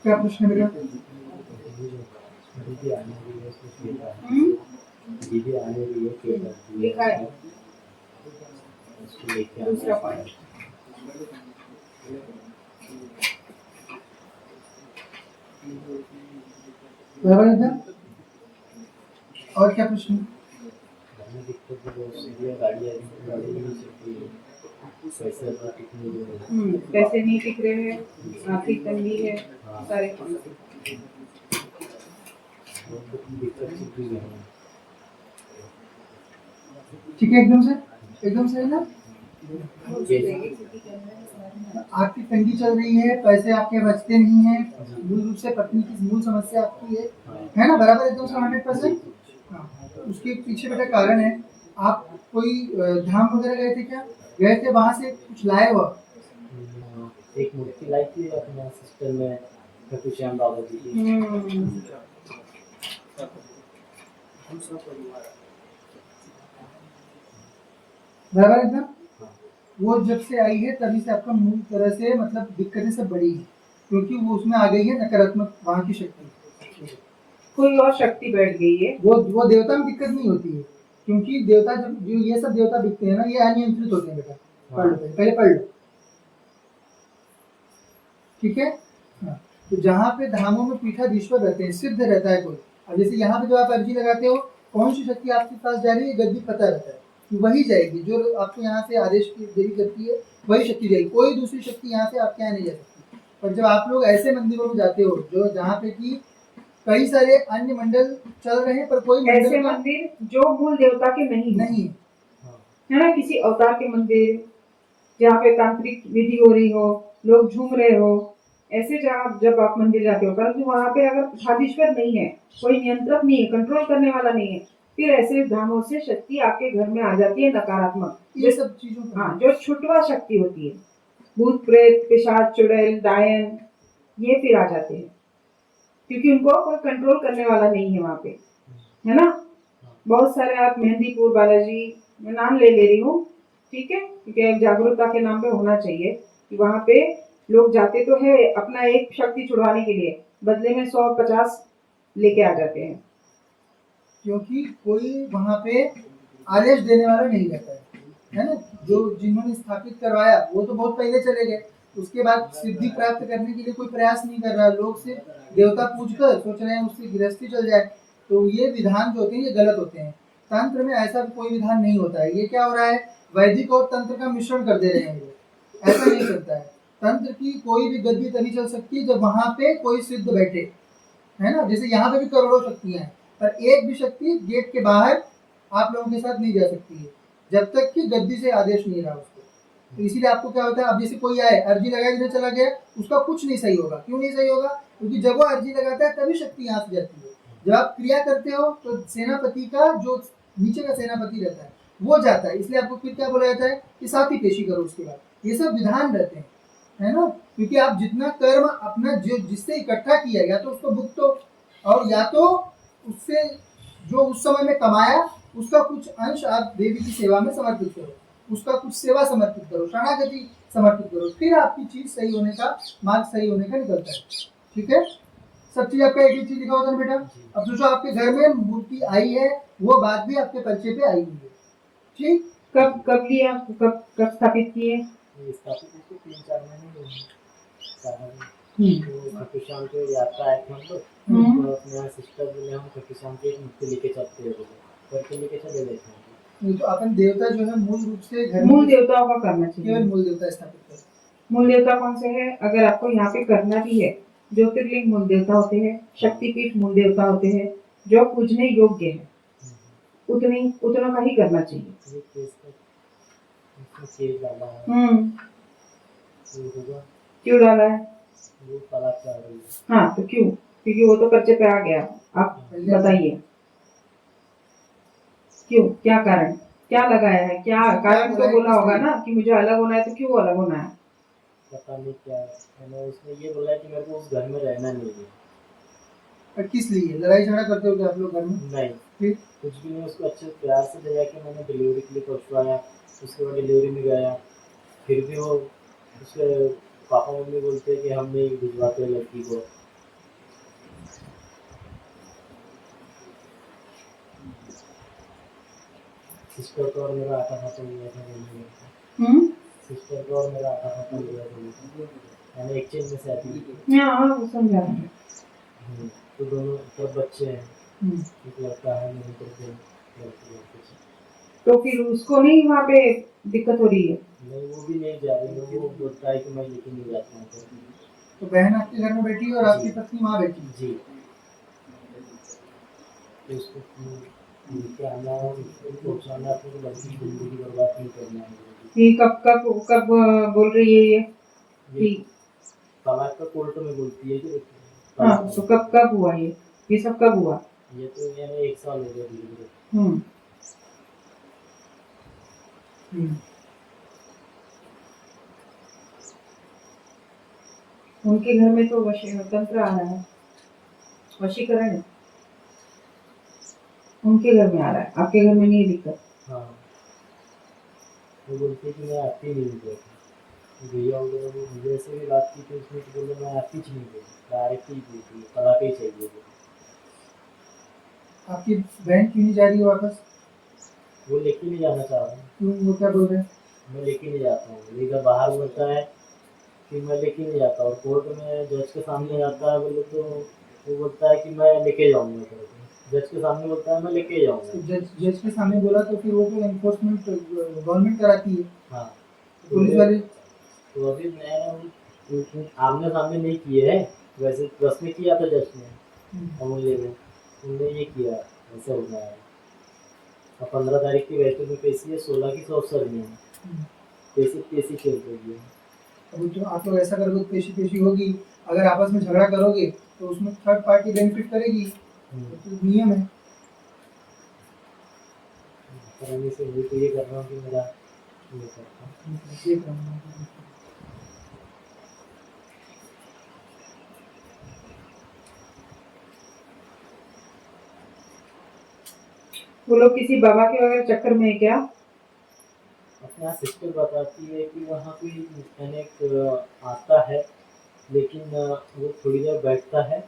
क्या प्रश्न है बेटा? लिखा है दूसरा पॉइंट। बराबर है ना? और क्या प्रश्न? पैसे नहीं टिक रहे हैं, आर्थिक तंगी है, सारे ठीक है, एकदम से है ना? आर्थिक तंगी चल रही है, पैसे आपके बचते नहीं हैं, मूल रूप से पत्नी की मूल समस्या आपकी है ना? बराबर, एकदम से 100%। हाँ, उसके पीछे बेटा कारण है, आप कोई धाम वगैरह गए थे क्या? गए थे, वहां से कुछ लाए हो? एक मूर्ति लाई थी अपने सिस्टर में खाटू श्याम बाबा जी की। बराबर एकदम। वो जब से आई है तभी से आपका मूल तरह से मतलब दिक्कतें सब बढ़ी है, क्योंकि वो उसमें आ गई है नकारात्मक वहाँ की शक्ति, कोई और शक्ति बैठ गई है। वो देवता में दिक्कत नहीं होती है, क्योंकि देवता जब जो ये सब देवता दिखते हैं ना, ये अनियंत्रित होते हैं बेटा। पढ़ लो पहले पढ़ लो, ठीक है? हाँ, तो जहाँ पे धामों में पीठाधीश्वर रहते हैं, सिद्ध रहता है कोई, अब जैसे यहाँ पे जो आप अर्जी लगाते हो, कौन सी शक्ति आपके पास जा रही है, गद्दी पता रहता है कि वही जाएगी, जो आपको यहाँ से आदेश की देरी करती है वही शक्ति जाएगी, कोई दूसरी शक्ति यहाँ से आपके यहाँ नहीं जा सकती। पर जब आप लोग ऐसे मंदिरों में जाते हो जो जहाँ पे कि कई सारे अन्य मंडल चल रहे हैं, पर कोई ऐसे मंदिर जो मूल देवता के नहीं है ना, किसी अवतार के मंदिर जहाँ पे तांत्रिक विधि हो रही हो, लोग झूम रहे हो, ऐसे जब आप मंदिर जाते हो, परंतु वहाँ पे अगर पीठाधीश्वर नहीं है, कोई नियंत्रक नहीं है, कंट्रोल करने वाला नहीं है, फिर ऐसे धामों से शक्ति आपके घर में आ जाती है नकारात्मक, ये सब चीजों। हाँ, जो छुटवा शक्ति होती है, भूत प्रेत पिशाच चुड़ैल डायन, ये फिर आ जाते हैं, क्योंकि उनको कोई कंट्रोल करने वाला नहीं है वहाँ पे, है ना? बहुत सारे आप मेहंदीपुर बालाजी, मैं नाम ले रही हूँ, ठीक है, क्योंकि जागरूकता के नाम पे होना चाहिए कि वहाँ पे लोग जाते तो है अपना एक शक्ति छुड़वाने के लिए, बदले में 100-50 लेके आ जाते हैं, क्योंकि कोई वहाँ पे आदेश देने वाला नहीं रहता है ना? जो जिन्होंने स्थापित करवाया वो तो बहुत पहले चले गए, उसके बाद सिद्धि प्राप्त करने के लिए कोई प्रयास नहीं कर रहा, लोग सिर्फ देवता पूज कर सोच रहे हैं उससे गृहस्थी चल जाए, तो ये विधान जो होते हैं ये गलत होते हैं। तंत्र में ऐसा कोई विधान नहीं होता है, ये क्या हो रहा है, वैदिक और तंत्र का मिश्रण कर दे रहे हैं लोग, ऐसा नहीं चलता है। तंत्र की कोई भी गद्दी तभी चल सकती है जब वहाँ पे कोई सिद्ध बैठे, है ना? जैसे यहाँ पे भी करोड़ों शक्तियाँ हैं, पर एक भी शक्ति गेट के बाहर आप लोगों के साथ नहीं जा सकती है जब तक कि गद्दी से आदेश नहीं रहा उसको। तो इसीलिए आपको क्या होता है, अब जैसे कोई आए अर्जी लगाए इधर चला गया, उसका कुछ नहीं सही होगा। क्यों नहीं सही होगा? क्योंकि जब वो अर्जी लगाता है तभी शक्ति यहाँ से जाती है। जब आप क्रिया करते हो तो सेनापति का जो नीचे का सेनापति रहता है वो जाता है, इसलिए आपको फिर क्या बोला जाता है कि साथी पेशी करो उसके बाद, ये सब विधान रहते हैं, है ना? क्योंकि आप जितना कर्म अपना जो जिससे इकट्ठा किया या तो उसको भुगतो, और या तो उससे जो उस समय में कमाया उसका कुछ अंश आप देवी की सेवा में समर्पित करो, उसका कुछ सेवा समर्पित करो, शरणागति समर्पित करो, फिर आपकी चीज सही होने का मार्ग सही होने का निकलता है। ठीक है, सब चीज आपका एक ही चीज लिखा होता है बेटा। अब सोचो आपके घर में मूर्ति आई है, वो बात भी आपके परिचय पे आई हुई है, ठीक? कब लिया, कब स्थापित किए? स्थापित 3-4 महीने खाटू श्याम के यात्रा आए थे हम लोग, तो अपने सिस्टर बोले हम खाटू श्याम की एक मूर्ति लेके चलते हैं, करके लेके चले गए थे। तो अपन देवता जो है मूल रूप से घर मूल देवताओं का करना चाहिए, केवल मूल देवता स्थापित करें। मूल देवता कौन से है? अगर आपको यहाँ पे करना भी है, ज्योतिर्लिंग मूल देवता होते हैं, शक्तिपीठ मूल देवता होते हैं, जो पूजने योग्य है, उतना का ही करना चाहिए। क्यों डाला है? हाँ, तो क्यों? क्योंकि वो तो पर्चे पे आ गया। आप बताइए क्यों, क्या कारण, क्या लगाया है, क्या कारण तो बोला होगा ना कि मुझे अलग होना है, तो क्यों अलग होना है? पता नहीं क्या है, उसने ये बोला कि मेरे को उस घर में रहना नहीं है। पर किस लिए लड़ाई झगड़ा करते हो क्या आप लोग घर में? नहीं, फिर कुछ भी नहीं, उसको अच्छे से प्यार से ले जाके मैंने डिलीवरी के लिए पहुँचवाया, उसके बाद डिलीवरी में गया, फिर भी वो उसके पापा मम्मी बोलते हैं कि हम नहीं भिजवाते लड़की को। सिस्टर को और मेरा आटा खत्म हुआ था बोलने का। सिस्टर को और मेरा आटा खत्म हुआ था बोलने का। मैंने एक्सचेंज में शादी की। हाँ वो समझा मैंने। तो दोनों तरफ बच्चे हैं, हम्म, एक लड़का है मेरी तरफ से, लड़की है कुछ। तो फिर उसको नहीं वहाँ पे दिक्कत हो रही है? नहीं, वो भी नहीं जा रही है, वो बोलता है कि मैं लेके नहीं जाता हूँ घर। तो बहन आपके घर में बैठी है और जी। आपकी पत्नी वहाँ बैठी है। जी, तो उसको लेके आना है, उसको पहुँचाना है, अपनी लड़की की ज़िंदगी बर्बाद नहीं करना है। ये कब कब कब बोल रही है ये ये कि? तलाक का कोर्ट में बोलती है कि हाँ तलाक तो है। कब कब हुआ ये सब कब हुआ? ये तो यानी 1 साल हो गया धीरे-धीरे। हम्म हम्म, उनके घर में तो तंत्र आ रहा है, वशीकरण है उनके घर में आ रहा है, आपके घर में नहीं है दिक्कत? हाँ, वो बोलती है कि मैं आती नहीं हूँ। भैया वगैरह वो मुझे से भी बात की थी, उसने तो बोला मैं आती ही नहीं हूँ, डायरेक्ट ही बोल दी तलाक ही चाहिए मुझे। आपकी बहन क्यों नहीं जा रही है वापस? वो लेके नहीं जाना चाह रहा है। क्यों, वो क्या बोल रहे हैं? मैं लेके नहीं जाता हूँ, इधर बाहर बोलता है कि मैं लेके नहीं जाता, और कोर्ट में जज के सामने जाता है बोले तो वो बोलता है कि मैं लेके जाऊँगा तेरे को। जज के सामने बोलता है मैं लेके जाऊँगा। तो जज के सामने बोला तो फिर वो तो एनफोर्समेंट गवर्नमेंट कराती है, हाँ, पुलिस वाले। तो अभी मैं आमने सामने नहीं किए हैं, वैसे प्रेस में किया था जज ने, अमूल्य ने, उनने ये किया, ऐसा हो गया है। और 15 तारीख की वैसे में पेशी है, 16 की सॉफ्ट सर्जरी है, पेशी खेल रही है। अभी तो आप लोग ऐसा करोगे तो पेशी पेशी होगी। अगर आपस में झगड़ा करोगे तो उसमें थर्ड पार्टी बेनिफिट करेगी, तो नियम है। कराने से वही तो ये कर रहा हूँ कि मेरा ये करता हूँ। देख रहा हूँ। वो लोग किसी बाबा के वगैरह चक्कर में है क्या? अपने यहाँ सिस्टर बताती है कि वहाँ कोई मैकेनिक आता है, लेकिन वो थोड़ी देर बैठता है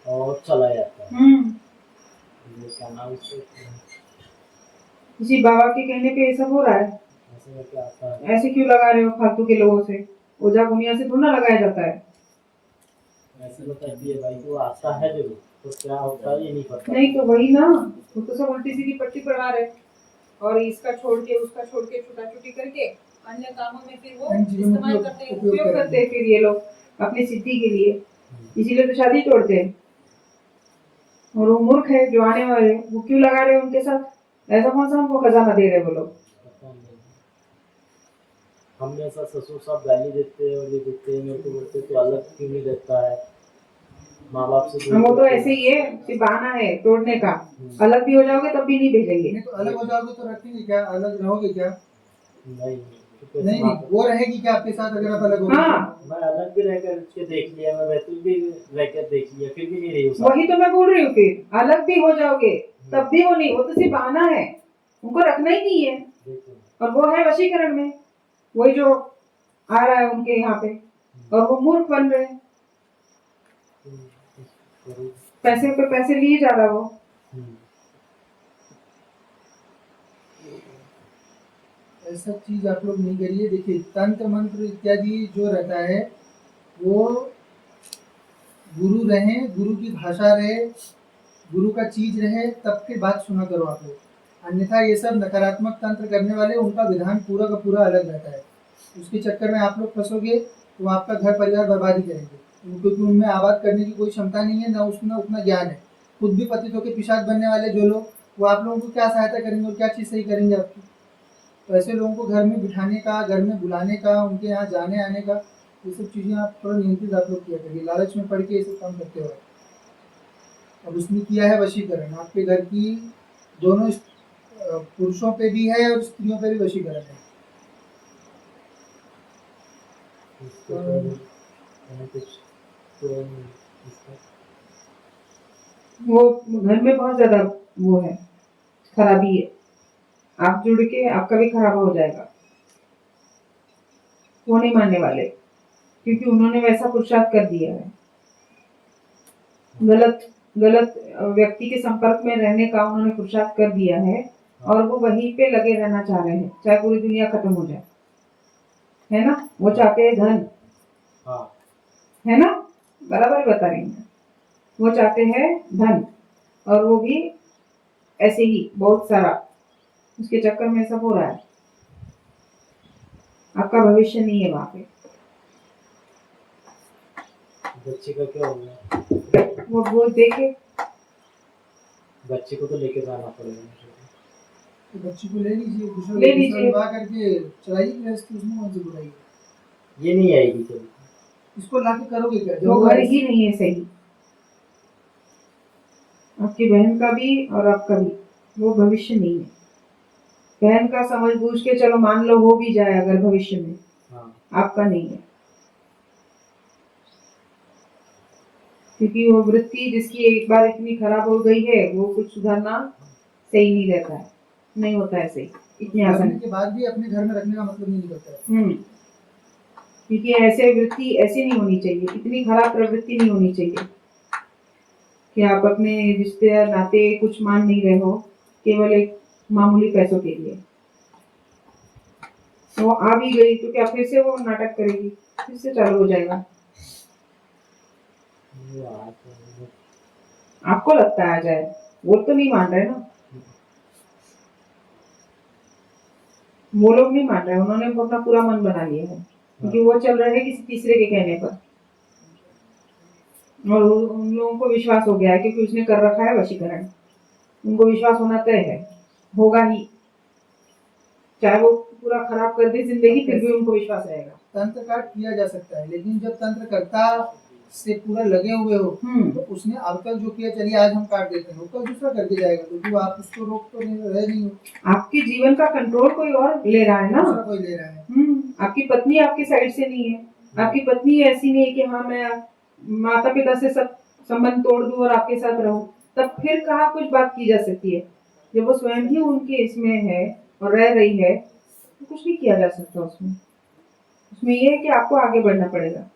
और चला जाता है। ये क्या नाम उसका, किसी बाबा के कहने पे ये सब हो रहा है? ऐसे करके आता है। ऐसे क्यों लगा रहे हो फालतू के लोगों से? ओझा गुनिया से थोड़ा ना लगाया जाता है। ऐसे बताती है भाई, वो आता है जरूर, तो क्या होता है ये नहीं पता। नहीं तो वही ना, वो तो सब उल्टी सीधी पट्टी पढ़ा रहे, और इसका छोड़ के उसका छोड़ के छुटा छुटी करके अन्य कामों में फिर वो अन्य चीजों में इस्तेमाल करते हैं, उपयोग उपयोग करते हैं फिर ये लोग अपनी सिद्धि के लिए। हम्म। इसीलिए तो शादी तोड़ते हैं। और वो मूर्ख है जो आने वाले, वो क्यों लगा रहे हैं उनके साथ? ऐसा कौन सा हमको खजाना दे रहे वो लोग? पता नहीं, हमने ऐसा ससुर साहब गाली देते हैं और ये देते हैं, मेरे को बोलते हैं, तो अलग क्यों नहीं देता है माँ बाप से दूर वो तो करते हैं। ऐसे ही है, सिर्फ बहाना है तोड़ने का। अलग भी हो जाओगे तब भी नहीं भेजेंगे। नहीं तो अलग हो जाओगे तो रखेंगे क्या, अलग रहोगे क्या? नहीं, तो नहीं नहीं, वो रहेगी क्या आपके साथ अगर आप अलग हो? हाँ मैं अलग भी रह करके देख लिया, मैं बैतूल भी रह कर देख लिया, फिर भी नहीं रही हूँ साथ। वही तो मैं बोल रही हूँ, फिर अलग भी हो जाओगे तब भी वो नहीं, वो तो सिर्फ बहाना है, उनको रखना ही नहीं है। देखो, और वो है वशीकरण में, वही जो आ रहा है उनके यहाँ पे, और वो मूर्ख बन रहे हैं, करो। पैसे पे पैसे लिए जा रहा है वो। ऐसा चीज आप लोग नहीं करिए। देखिए तंत्र मंत्र इत्यादि जो रहता है वो गुरु रहे, गुरु की भाषा रहे, गुरु का चीज रहे, तब फिर बात सुना करो आप लोग। अन्यथा ये सब नकारात्मक तंत्र करने वाले, उनका विधान पूरा का पूरा अलग रहता है। उसके चक्कर में आप लोग फंसोगे तो आपका घर परिवार बर्बादी करेंगे, क्योंकि उनमें आबाद करने की कोई क्षमता नहीं है, ना उसमें उतना ज्ञान है। खुद भी पतित होकर पिशाच बनने वाले जो लोग, वो आप लोगों को क्या सहायता करेंगे और क्या चीज़ सही करेंगे आपकी? तो ऐसे लोगों को घर में बिठाने का, घर में बुलाने का, उनके यहाँ जाने आने का, ये सब चीज़ें आप थोड़ा नियंत्रित आप लोग किया करिए। लालच में पड़ के ये सब काम करते हो। अब उसने किया है वशीकरण, आपके घर की दोनों पुरुषों पे भी है और स्त्रियों पे भी वशीकरण है। इसको तो मैंने कुछ तो इसका वो घर में बहुत ज्यादा वो है, खराबी है। आप जुड़ के आपका भी खराब हो जाएगा। वो नहीं मानने वाले, क्योंकि उन्होंने वैसा पुरुषार्थ कर दिया है। गलत गलत व्यक्ति के संपर्क में रहने का उन्होंने पुरुषार्थ कर दिया है, और वो वहीं पे लगे रहना चाह रहे हैं, चाहे पूरी दुनिया खत्म हो जाए, है ना। वो चाहते हैं धन, हाँ है ना, बराबर ही बता रही हूँ मैं। वो चाहते हैं धन, और वो भी ऐसे ही बहुत सारा, उसके चक्कर में सब हो रहा है। आपका भविष्य नहीं है वहां पे। बच्चे का क्या हो गया? वो देखे, बच्चे को तो लेके जाना पड़ेगा मुझे। तो बच्ची को ले लीजिए, दूसरा ले दूसरा लीजिए। विवाह करके चलाइए गृहस्थी, उसमें कौन सी बुराई है। ये नहीं आएगी कभी। इसको लाके करोगे क्या जब वो वो घर ऐसे- ही नहीं है सही, आपकी बहन का भी और आपका भी वो भविष्य नहीं है। बहन का समझ बूझ के चलो मान लो हो भी जाए अगर भविष्य में, हाँ आपका नहीं है। क्योंकि वो वृत्ति जिसकी एक बार इतनी खराब हो गई है, वो कुछ सुधारना सही नहीं रहता है, नहीं होता है सही इतनी करने आसानी। के बाद भी अपने घर में रखने का मतलब नहीं निकलता है। क्योंकि ऐसे वृत्ति ऐसी नहीं होनी चाहिए, इतनी खराब प्रवृत्ति नहीं होनी चाहिए कि आप अपने रिश्ते नाते कुछ मान नहीं रहे हो केवल एक मामूली पैसों के लिए। वो आ भी गई तो क्या फिर से वो नाटक करेगी, फिर से चालू हो जाएगा। ये आ तो- आपको लगता है आ जाए, वो तो नहीं मान रहे ना, वो लोग नहीं मान रहे, उन्होंने अपना पूरा मन बना लिया है, क्योंकि वो चल रहे हैं किसी तीसरे के कहने पर, और उन लोगों को विश्वास हो गया है क्योंकि उसने कर रखा है वशीकरण। उनको विश्वास होना तय है, होगा ही, चाहे वो पूरा खराब कर दे जिंदगी, फिर भी उनको विश्वास रहेगा। तंत्र काट किया जा सकता है, लेकिन जब तंत्र कर्ता से पूरा लगे हुए हो तो उसने अब तक जो किया, चलिए आज हम काट देते हैं, वो कल दूसरा करके जाएगा, क्योंकि वो आप उसको रोक तो नहीं रहे नहीं हो। आपके जीवन का कंट्रोल कोई और ले रहा है ना, दूसरा कोई ले रहा है। आपकी पत्नी आपकी साइड से नहीं है, आपकी पत्नी ऐसी नहीं है कि हाँ मैं माता पिता से सब संबंध तोड़ दूं और आपके साथ रहूं, तब फिर कहाँ कुछ बात की जा सकती है। जब वो स्वयं ही उनके इसमें है और रह रही है, तो कुछ नहीं किया जा सकता उसमें। उसमें ये है कि आपको आगे बढ़ना पड़ेगा,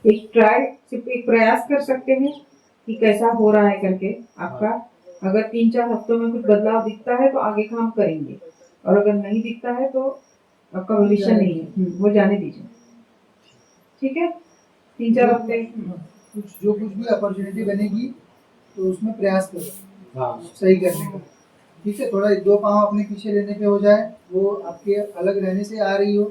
एक ट्राई, सिर्फ एक प्रयास कर सकते हैं कि कैसा हो रहा है करके आपका। अगर 3-4 हफ्तों में कुछ बदलाव दिखता है तो आगे काम करेंगे, और अगर नहीं दिखता है तो आपका भविष्य नहीं है, वो जाने दीजिए, ठीक है। 3-4 हफ्ते कुछ जो कुछ भी अपॉर्चुनिटी बनेगी तो उसमें प्रयास करो हाँ सही करने का, ठीक है। थोड़ा 1-2 पाँव अपने पीछे लेने पे हो जाए, वो आपके अलग रहने से आ रही हो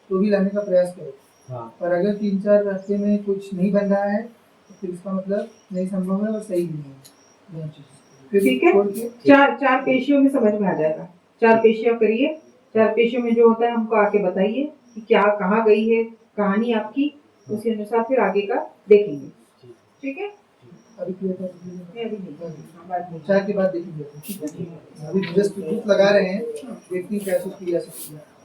तो भी लाने का प्रयास करो। हाँ पर अगर 3-4 हफ्ते में कुछ नहीं बन रहा है तो फिर इसका मतलब नहीं संभव है और सही नहीं है दोनों चीज़। फिर ठीक है। छोड़ के 4 पेशियों में समझ में आ जाएगा। 4 पेशियां करिए, 4 पेशियों में जो होता है हमको आके बताइए कि क्या कहाँ गई है कहानी आपकी, उसी अनुसार फिर आगे का देखेंगे, ठीक है। अभी किया था मैं अभी नहीं, हाँ, बाद में। चाय के बाद देखेंगे, ठीक है। अभी जस्ट धूप लगा रहे हैं, देखते हैं क्या कुछ किया जा सकता है।